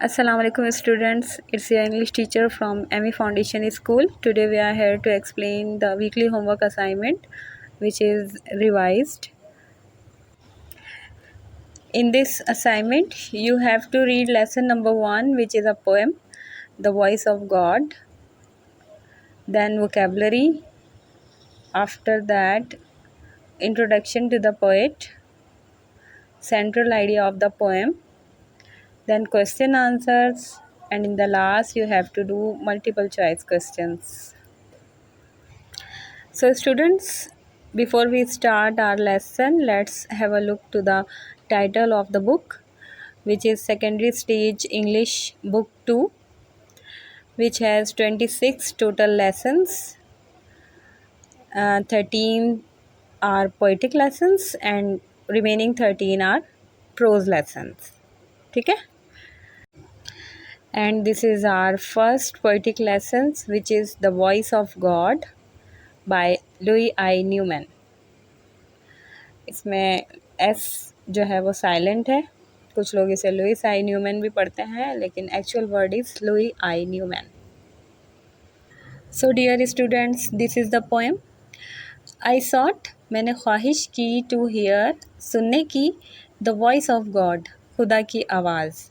Assalamu alaikum students, it's your English teacher from ME Foundation School. Today we are here to explain the weekly homework assignment which is revised. In this assignment you have to read lesson number 1, which is a poem, The Voice of God, then vocabulary, after that introduction to the poet, central idea of the poem, then question answers, and in the last you have to do multiple choice questions. So students, before we start our lesson, let's have a look to the title of the book, which is Secondary Stage English Book 2, which has 26 total lessons. 13 are poetic lessons and remaining 13 are prose lessons. Okay? And this is our first poetic lessons, which is The Voice of God by Louis I. Newman. इसमें S जो है वो silent है, कुछ लोग इसे Louis आई Newman भी पढ़ते हैं, लेकिन actual word is Louis I Newman. So dear students, this is the poem. I sought, मैंने ख्वाहिश की, टू हियर, सुनने की, द वॉइस ऑफ गॉड, खुदा की आवाज़,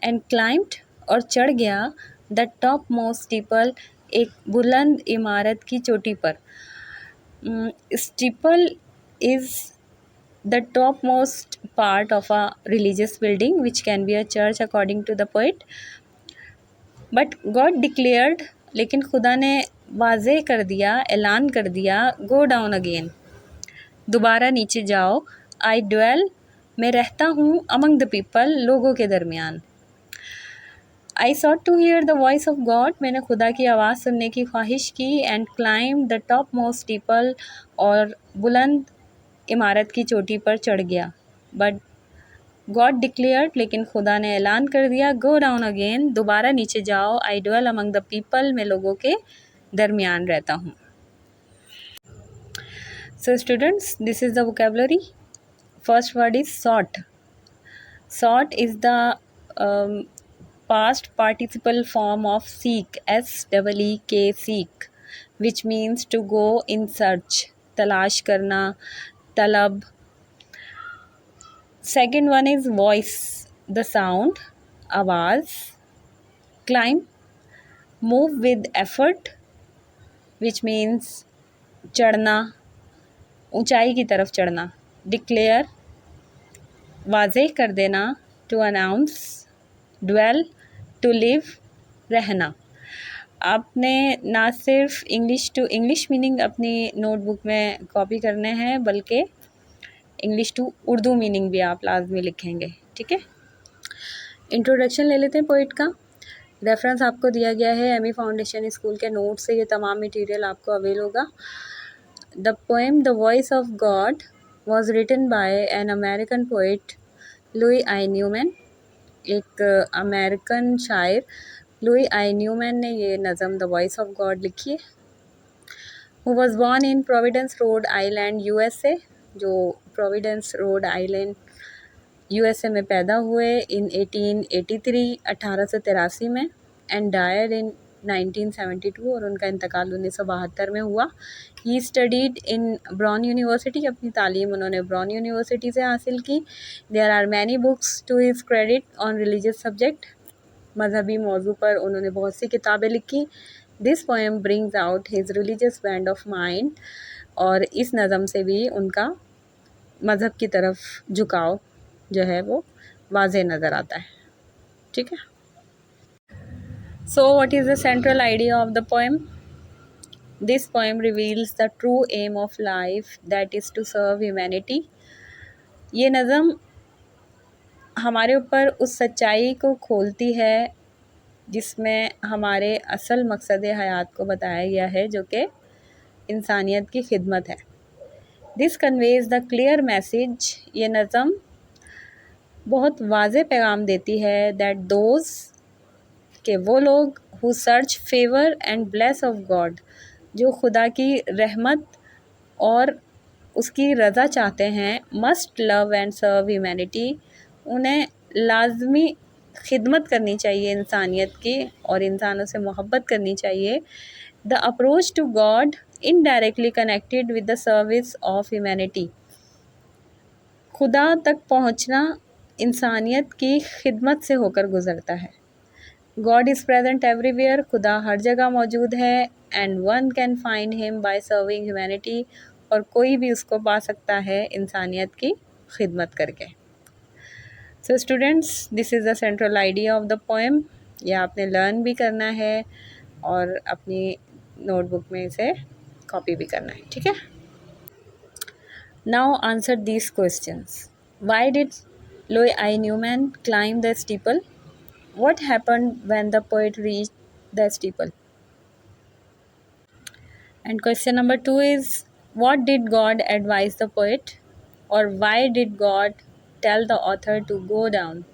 एंड क्लाइम्ड, और चढ़ गया, द टॉप मोस्ट स्टीपल, एक बुलंद इमारत की चोटी पर. Steeple is the topmost part of a religious building, which can be a church according to the poet. But God declared, लेकिन खुदा ने वाज़े कर दिया, ऐलान कर दिया, go down again, दोबारा नीचे जाओ. I dwell, मैं रहता हूँ, among the people, लोगों के दरमियान. I sought to hear the voice of God, मैंने खुदा की आवाज़ सुनने की ख्वाहिश की. And climbed the topmost steeple, और बुलंद इमारत की चोटी पर चढ़ गया. बट गॉड डिक्लेयर्ड, लेकिन खुदा ने ऐलान कर दिया, गो डाउन अगेन, दोबारा नीचे जाओ. I dwell among the people, मैं लोगों के दरमियान रहता हूँ. So students, this is the vocabulary. First word is sought. Sought is the past participle form of seek, SEEK, seek, which means to go in search, तलाश करना, तलब. Second one is voice, the sound, आवाज़. Climb, move with effort, which means चढ़ना, ऊंचाई की तरफ चढ़ना. Declare, वाज़ेह कर देना, to announce. Dwell, to live, रहना. आपने ना सिर्फ इंग्लिश टू इंग्लिश मीनिंग अपनी नोटबुक में कॉपी करने हैं, बल्कि इंग्लिश टू उर्दू मीनिंग भी आप लाजमी लिखेंगे. ठीक है. इंट्रोडक्शन ले लेते हैं पोइट का. रेफरेंस आपको दिया गया है एमई फाउंडेशन स्कूल के नोट से. ये तमाम मटेरियल आपको अवेल होगा. The poem the voice of God was written by an American poet Louis I Newman. एक अमेरिकन शायर लुई आई न्यूमैन ने ये नज़म द वॉइस ऑफ गॉड लिखी है. Who was born in Providence Rhode Island, USA, जो Providence Rhode Island USA में पैदा हुए इन 1883, 1883 में, एंड डायड इन 1972, और उनका इंतकाल 1972 में हुआ. He studied in Brown University, अपनी तालीम उन्होंने ब्राउन यूनिवर्सिटी से हासिल की. There are many books to his credit on religious subject, मजहबी मौजू पर उन्होंने बहुत सी किताबें लिखी. This poem brings out his religious bent of mind, और इस नज़म से भी उनका मज़हब की तरफ झुकाव जो है वो वाज़े नज़र आता है. ठीक है. So what is the central idea of the poem? This poem reveals the true aim of life, that is to serve humanity. ये नज़म हमारे ऊपर उस सच्चाई को खोलती है जिसमें हमारे असल मकसद हयात को बताया गया है, जो कि इंसानियत की खिदमत है. This conveys the clear message, ये नज़म बहुत वाज़े पैगाम देती है, दैट दोज, के वो लोग, who search favour and bless of God, जो खुदा की रहमत और उसकी रज़ा चाहते हैं, must love and serve humanity, उन्हें लाजमी खिदमत करनी चाहिए इंसानियत की और इंसानों से मोहब्बत करनी चाहिए। The approach to God indirectly connected with the service of humanity. खुदा तक पहुंचना इंसानियत की खिदमत से होकर गुज़रता है। गॉड इज़ प्रेजेंट एवरीवेयर, खुदा हर जगह मौजूद है। And one can find him by serving humanity, और कोई भी उसको पा सकता है इंसानियत की खिदमत करके। सो students, this is the central idea of the poem. ये आपने लर्न भी करना है और अपनी नोटबुक में इसे कॉपी भी करना है, ठीक है। Now answer these questions. Why did Louie I Newman climb the steeple? What happened when the poet reached the steeple? And question number 2 is, what did God advise the poet? Or why did God tell the author to go down?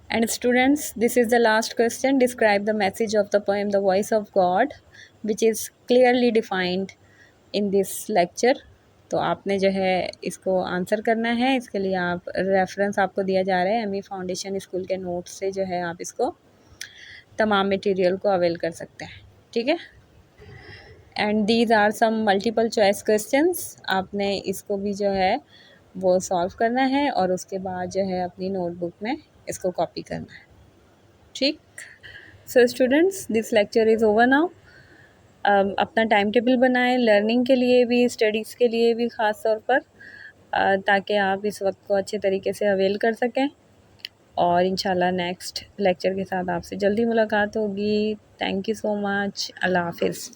And students, this is the last question. Describe the message of the poem The Voice of God, which is clearly defined in this lecture. तो आपने जो है इसको answer करना है। इसके लिए आप रेफरेंस आपको दिया जा रहा है एमई फाउंडेशन स्कूल के नोट्स से, जो है आप इसको तमाम मटेरियल को अवेल कर सकते हैं, ठीक है। And these are some multiple choice questions. आपने इसको भी जो है वो सॉल्व करना है और उसके बाद जो है अपनी नोटबुक में इसको कॉपी करना है, ठीक। सो students, this lecture is over now. अपना टाइम टेबल बनाएं, लर्निंग के लिए भी, स्टडीज़ के लिए भी ख़ास तौर पर, ताकि आप इस वक्त को अच्छे तरीके से अवेल कर सकें। और इंशाल्लाह नेक्स्ट लेक्चर के साथ आपसे जल्दी मुलाकात होगी। Thank you so much. अल्लाह हाफिज़।